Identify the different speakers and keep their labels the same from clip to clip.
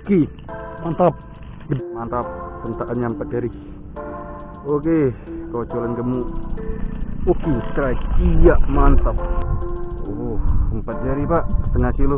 Speaker 1: Oke, mantap. Mantap, sentaannya 4 jari. Oke, kocolan gemuk. Oke, strike. Iya, mantap. 4 jari pak, setengah kilo.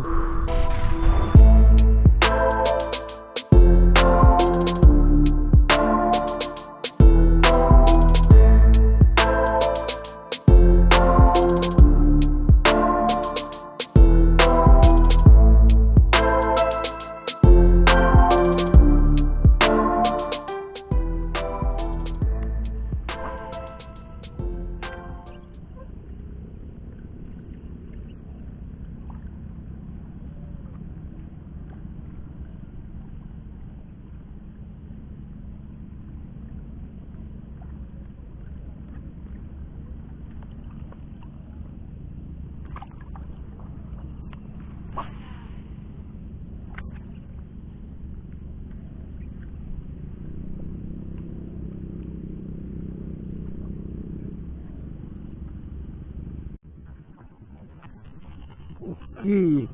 Speaker 1: Oke,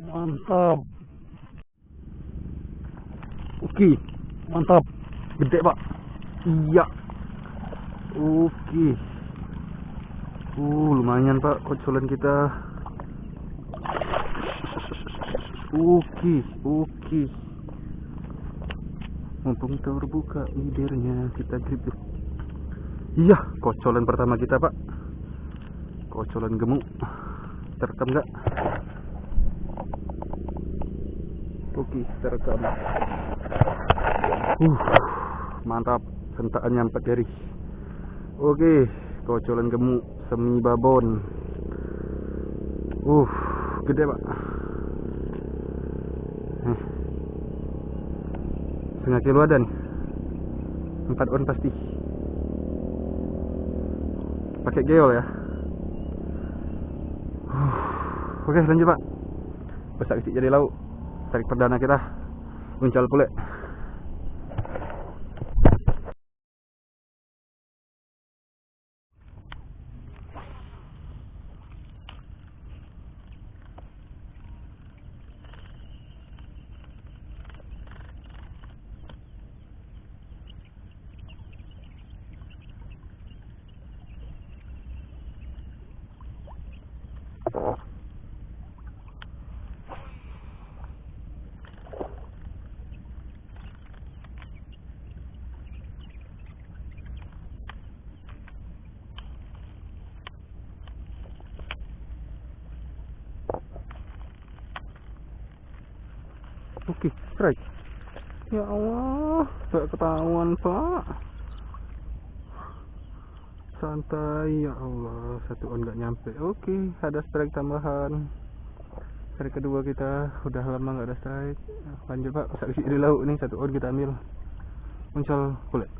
Speaker 1: mantap. Oke, mantap. Gede pak. Iya. Oke. Lumayan pak kocolan kita. Oke. Mumpung terbuka bibirnya, kita grip. Iya, kocolan pertama kita pak. Kocolan gemuk. Terekam nggak? Oke, terekam. Mantap, sentaannya 4 jari. Oke, kocolan gemuk semi babon. Gede pak. Setengah kilo ada nih. 4 on pasti. Pakai geol ya. Oke, lanjut pak. Besar kecil jadi lauk. Tarik perdana kita. Uncal pula. Oke, strike. Ya Allah, gak ketahuan pak. Santai ya Allah, 1 on gak nyampe. Oke, ada strike tambahan. Strike kedua kita, udah lama gak ada strike. Lanjut pak, saksi di lauk nih, 1 on kita ambil. Muncul kulit.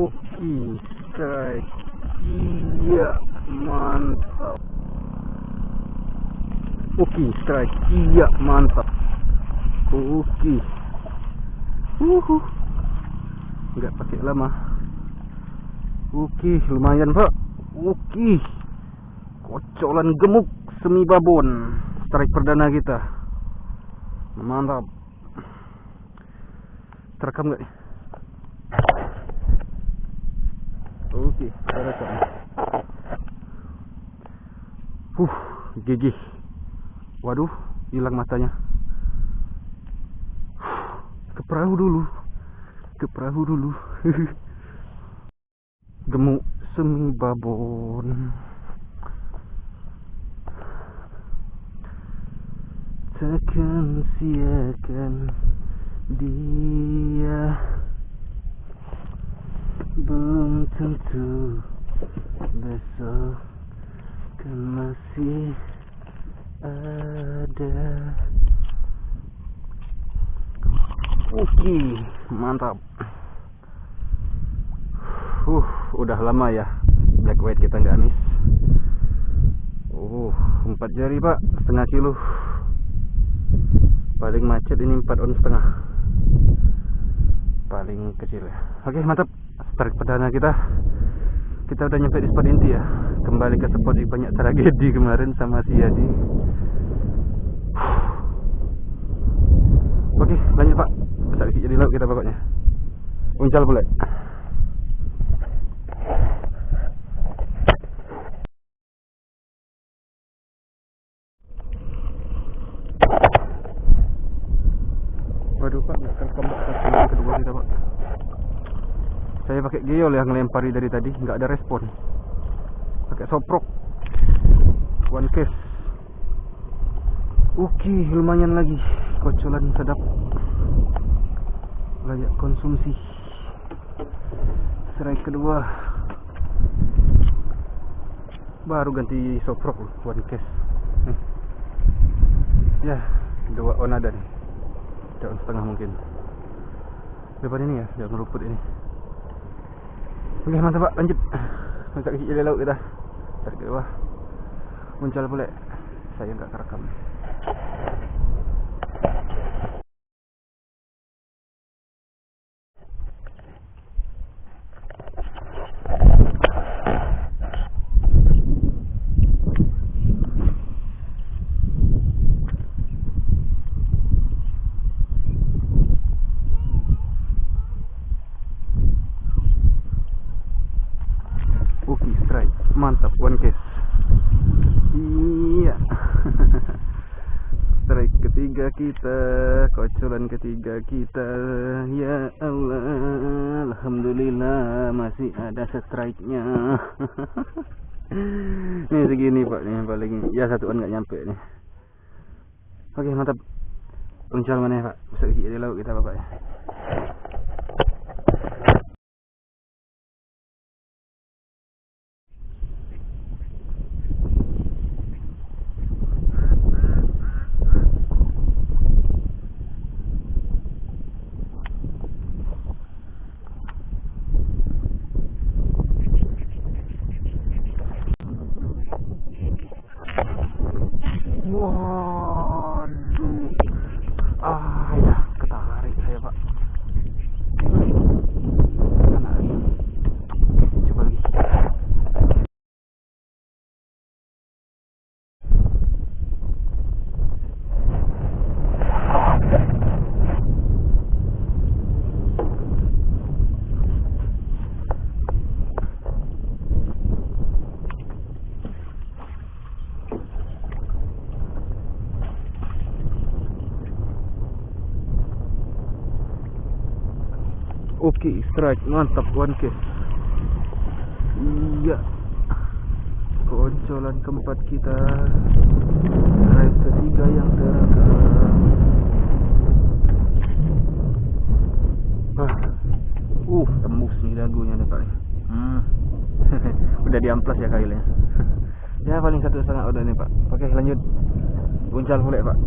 Speaker 1: Oke, strike. Iya, mantap. Oke, strike. Iya, mantap. Oke. Nggak pakai lama. Oke, lumayan pak. Oke, kocolan gemuk semi babon. Strike perdana kita. Mantap. Terekam nggak? Oke, terekam. Gigih. Waduh, hilang matanya. Ke perahu dulu. Gemuk semi babon. Takkan siakan dia, belum tentu besok kan masih ada. Oke, mantap. Udah lama ya black white kita nggak miss. 4 jari pak, setengah kilo. Paling macet ini 4 on setengah. Paling kecil ya. Oke, mantap. Strike perdana kita. Kita udah nyampe di spot inti ya. Kembali ke spot yang banyak tragedi kemarin sama si Yadi. Oke, lanjut pak. Besar jadi laut kita pokoknya. Uncal boleh. Waduh pak, nggak kerekam pak kedua kita pak. Saya pakai geol yang ngelempari dari tadi, nggak ada respon. Pakai soprok, one case. Oke, lumayan lagi. Kocolan sedap, layak konsumsi. Strike kedua. Baru ganti soprok loh, one case. Ya, 2 on ada nih. Daun setengah mungkin. Depan ini ya, daun rumput ini. Oke, mantap pak, lanjut. Masa kecil dari laut kita. Tarik ke bawah. Muncul boleh. Saya nggak kerekam. Mantap, one case. Iya. Strike ketiga kita, kocolan ketiga kita. Ya Allah, alhamdulillah masih ada strike-nya. Nih segini pak, nih paling ya 1 on nggak nyampe nih. Oke, mantap. Uncal mana ya pak? Bisa isi di laut kita bapak ya. Waduh, ya ketarik saya pak. Kena lagi. Oke, coba lagi. Oke, strike, mantap, one case. Iya, kocolan keempat kita, strike ketiga yang terekam. Tembus nih dagunya nih pak. Udah diamplas ya kailnya. Ya paling 1,5 udah nih pak. Oke, lanjut. Uncal boleh pak.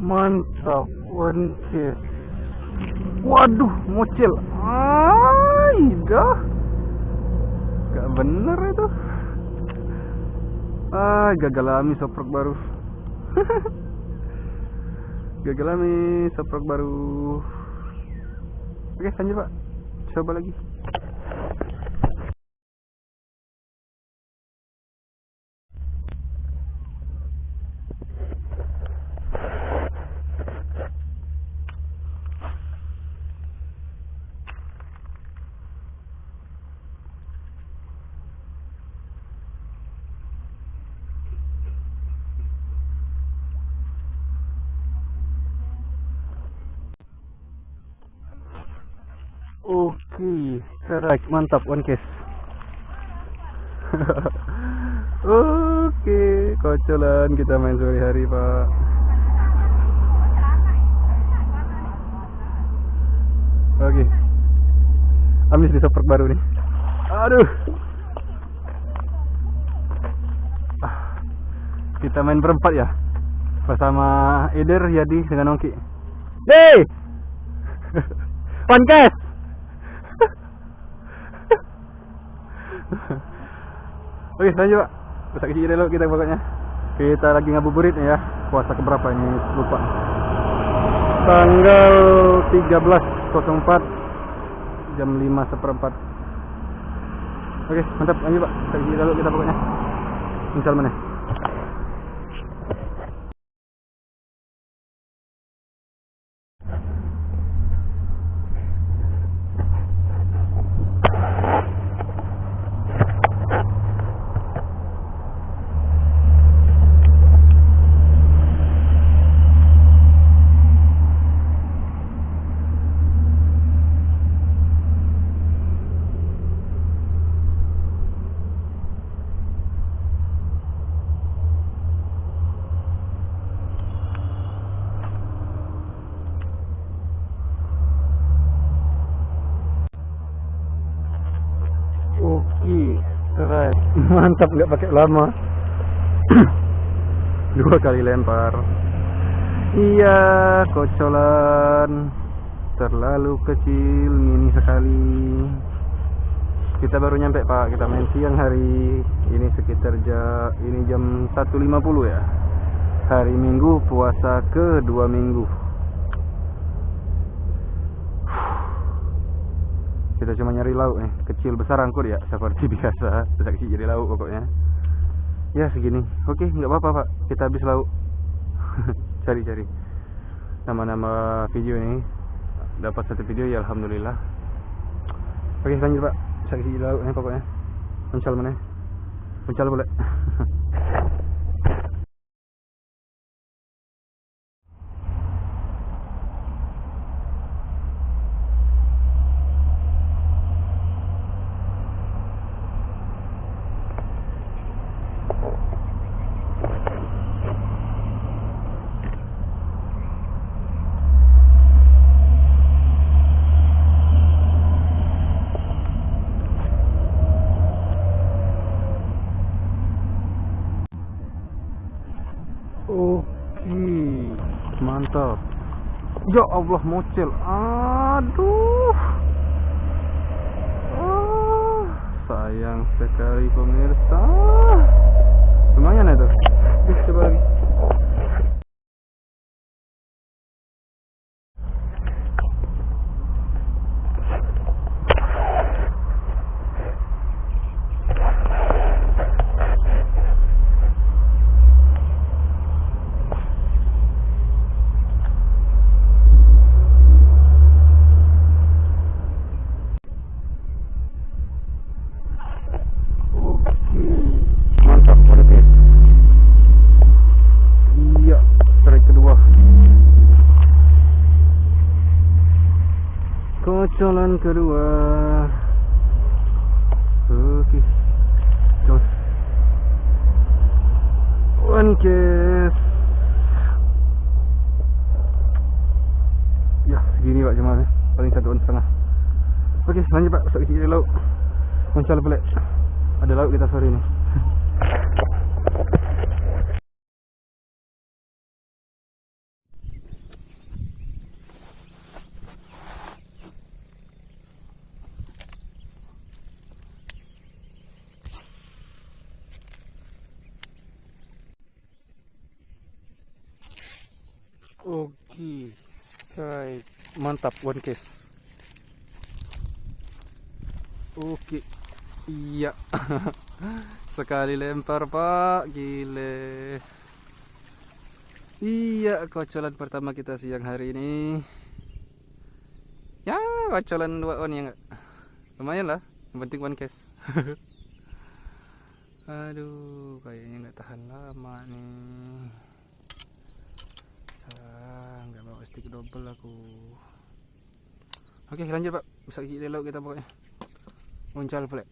Speaker 1: Mantap, one case. Waduh, mocil. Dah. Gak bener itu. Gagal alami soprok baru. Gagal alami soprok baru. Oke, lanjut pak. Coba lagi. Oke, strike, mantap, one case. Oke, kocolan kita main sore hari, Pak. Oke. Amis di seperk baru nih. Aduh. Kita main berempat ya. Bersama Eder, Yadi dengan Ongki. Hey! Pankes. Oke, lanjut, Pak. Besok isi dulu kita pokoknya. Kita lagi ngabuburit ya. Puasa keberapa ini? Lupa. Tanggal 13.04 jam 5:04. Oke, mantap, lanjut, Pak. Besok isi dulu kita pokoknya. Misal mana? Oke, keren. Mantap, nggak pakai lama. 2 kali lempar. Iya, kocolan. Terlalu kecil, mini sekali. Kita baru nyampe, Pak. Kita main siang hari. Ini sekitar ini jam 1.50 ya. Hari Minggu, puasa ke-2 minggu. Kita cuma nyari lauk nih, kecil besar angkut ya, seperti biasa. Bisa jadi lauk pokoknya. Ya segini. Oke, nggak apa-apa, Pak. Kita habis lauk. Cari-cari nama-nama video ini. Dapat 1 video ya, alhamdulillah. Oke, lanjut, Pak. Bisa jadi lauk nih pokoknya. Mencal mana? Mencal boleh. Oke, mantap. Ya Allah, mocel. Aduh. Sayang sekali pemirsa. Lumayan itu. Coba lagi. Kocolan kedua. Oke, jos. One case. Ya segini, Pak, cuma paling 1,5 on. Oke, lanjut, Pak. Besok isi lauk. Mencal pelik. Ada lauk kita sore ini. Oke, strike. Mantap, one case. Oke, iya. Sekali lempar, Pak. Gile. Iya, kocolan pertama kita siang hari ini. Ya, kocolan 2 on ya nggak? Lumayan lah, yang penting one case. Aduh, kayaknya nggak tahan lama nih. Nggak bawa stick double aku. Oke, lanjut, Pak. Bisa isi lauk kita pokoknya. Muncal pula.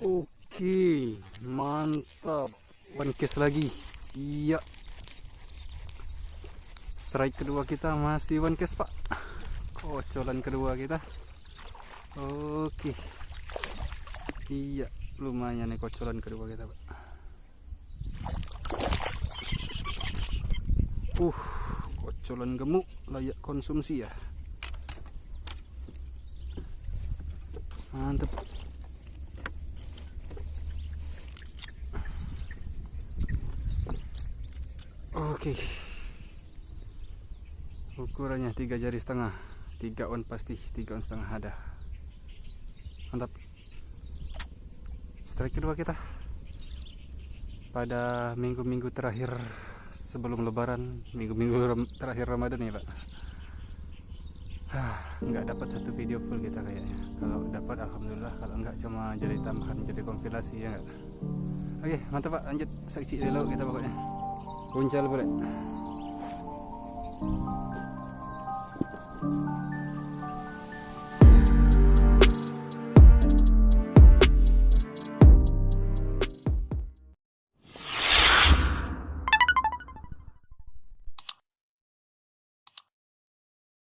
Speaker 1: Oke, mantap. One case lagi. Iya. Strike kedua kita masih one case, Pak. Kocolan kedua kita. Oke. Iya, lumayan nih kocolan kedua kita, Pak. Kocolan gemuk layak konsumsi ya. Mantap. Oke. Ukurannya 3 jari setengah, 3 on pasti, 3 on setengah ada. Mantap. Strike kedua kita pada minggu-minggu terakhir sebelum lebaran, minggu-minggu terakhir Ramadan ya, Pak. Nggak dapat satu video full kita kayaknya. Kalau dapat alhamdulillah, kalau nggak cuma jadi tambahan, jadi kompilasi ya nggak. Oke, mantap Pak, lanjut saksi di laut kita pokoknya. Puncal boleh.